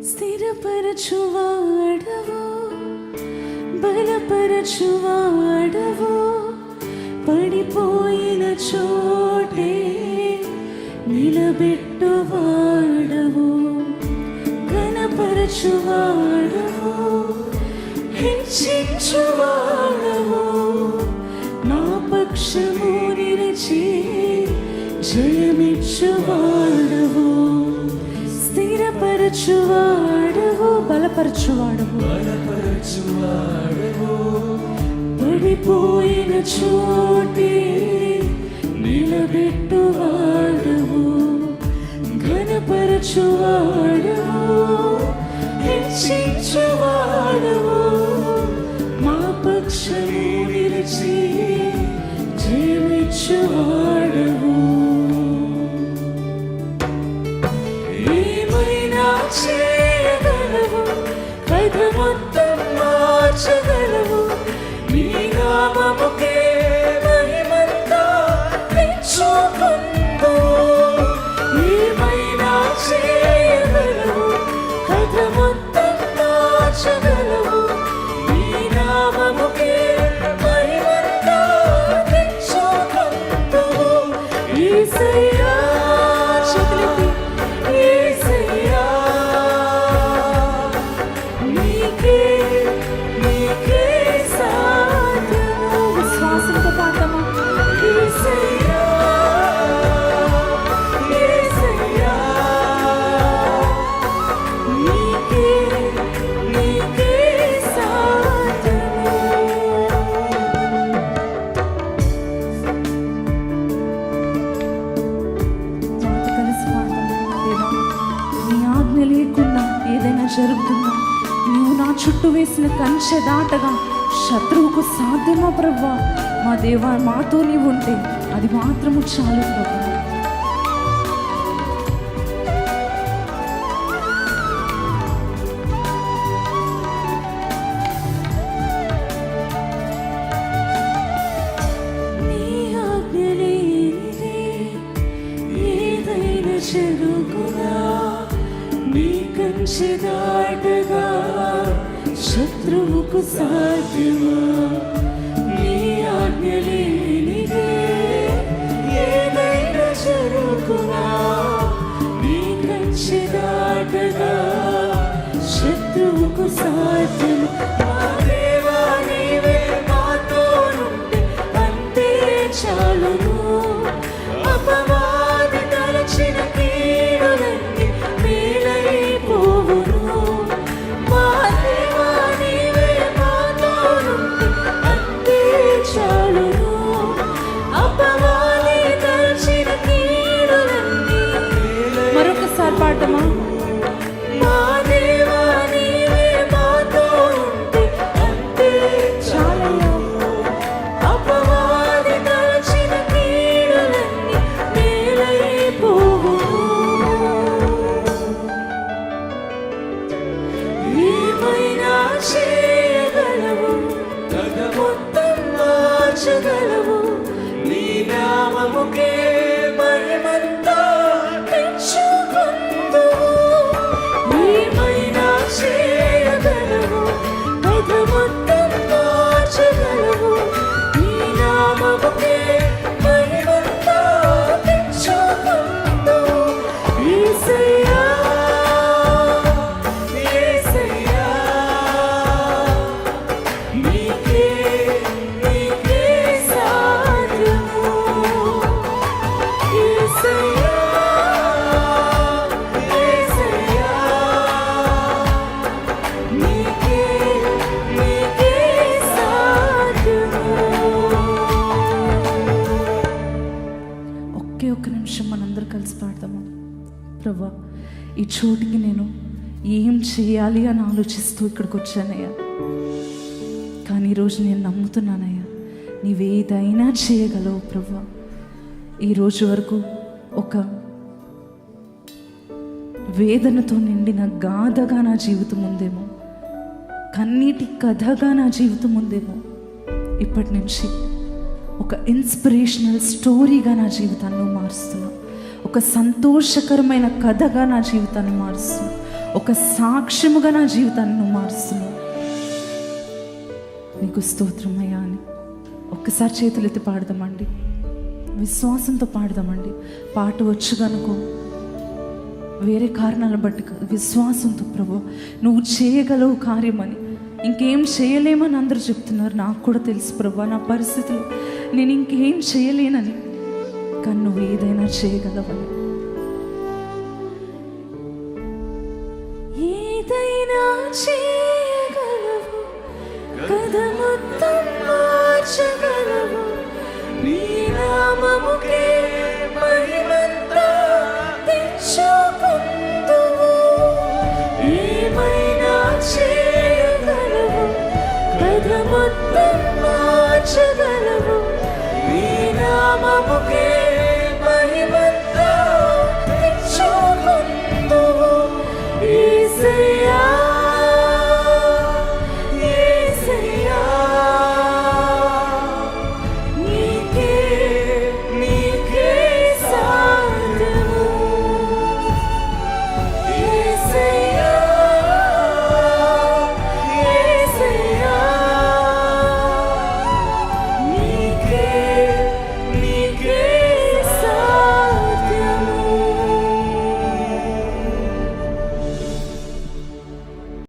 స్థిరపరచువాడవు, బలపరచువాడవు, పడిపోయిన చోటే నిలబెట్టువాడవు, ఘనపరచువాడవు, హెచ్చించువాడవు, నా పక్షము నిలిచి జయమిచ్చువాడవు, స్థిరపరచువాడవు, బలపరచువాడవు, పడిపోయిన చోటే నిలబెట్టువాడవు, ఘనపరచువాడవు, హెచ్చించువాడవు, మా పక్షము నిలిచి జయమిచ్చువాడవు. ఏమైనా చేయగలవు, కథ మొత్తం మార్చగలవు, నీ నామముకే మహిమంతా తెచ్చుకొందువు. ఏమైనా చేయగలవు, కథ మొత్తం మార్చగలవు, నీ నామముకే మహిమంతా తెచ్చుకొందువు. యేసయ్యా, చేతులెత్తి, యేసయ్యా, నీకే సాధ్యము. విశ్వాసంతో పాడతామా? యేసయ్యా, యేసయ్యా, నీకే సాధ్యము. కలిసి పాడతామా? దేవా, నీ ఆజ్ఞ లేకుండా ఏదైనా జరుగుతుందా? నీవు నా చుట్టూ వేసిన కంచె దాటగా శత్రువుకు సాధ్యమా ప్రభువా? మా దేవా, మాతో నీవు ఉంటే అది మాత్రము చాలు ప్రభువా. నీ ఆజ్ఞ లేనిదే ఏదైనా జరుగునా? నీ కంచె దాటగా శత్రువుకు సాధ్యమా? నీ ఆజ్ఞ లేనిదే ఏదైనా జరుగునా? నీ కంచె దాటగా శత్రువుకు సాధ్యమా? మా దేవా, నీవే మాతో ఉంటే అంతే చాలును. అపవాది తలచిన కీడులన్నీ మేలైపోవును. మా దేవా, నీవే మాతో ఉంటే అంతే చాలును. అపవాది తలచిన కీడులన్నీ మరొకసారి పాడమా? మా దేవా, నీవే మాతో ఉంటే అంతే చాలయ్యా. అపవాది తలచిన కీడులన్నీ మేలైపోవును. ఏమైనా చేయగలవు, కథ మొత్తం మార్చగలవు, నీ నామముకే మహిమంతా తెచ్చుకొందువు. ఏమైనా చేయగలవు, కథ మొత్తం మార్చగలవు, నీ నామముకే మహిమంతా తెచ్చుకొందువు. యేసయ్యా, యేసయ్యా, నీకే సాధ్యము. యేసయ్యా, యేసయ్యా, నీకే సాధ్యము. ఒక్క నిమిషం మనందరూ కలిసి పాడతాము. ప్రభా, ఈ చోటికి నేను ఏం చేయాలి అని ఆలోచిస్తూ ఇక్కడికి వచ్చానయ్యా. కానీ ఈరోజు నేను నమ్ముతున్నానయ్యా, నీవేదైనా చేయగలవు ప్రభా. ఈరోజు వరకు ఒక వేదనతో నిండిన గాథగా నా జీవితం ఉందేమో, కన్నీటి కథగా నా జీవితం ఉందేమో, ఇప్పటి నుంచి ఒక ఇన్స్పిరేషనల్ స్టోరీగా నా జీవితాన్ని మారుస్తున్నావు. ఒక సంతోషకరమైన కథగా నా జీవితాన్ని మారుస్తున్నావు. ఒక సాక్ష్యముగా నా జీవితాన్ని నువ్వు మారుస్తున్నావు. నీకు స్తోత్రమయ్యా అని ఒక్కసారి చేతులెత్తి పాడదామండి, విశ్వాసంతో పాడదామండి. పాట వచ్చు కనుకో, వేరే కారణాలను బట్టి విశ్వాసంతో ప్రభు నువ్వు చేయగలవు కార్యమని, ఇంకేం చేయలేమని అందరూ చెప్తున్నారు. నాకు కూడా తెలుసు ప్రభు నా పరిస్థితులు, నేను ఇంకేం చేయలేనని, కానీ నువ్వు ఏదైనా చేయగలవని. ఏదైనా చేయగలవు, కథ మొత్తం మార్చగలవు, నీ నామముకే మహిమంతా తెచ్చుకుందువు. ఏమైనా చేయగలవు, కథ మొత్తం మార్చగలవు, నీ నామముకే మహిమంతా తెచ్చుకుందువు.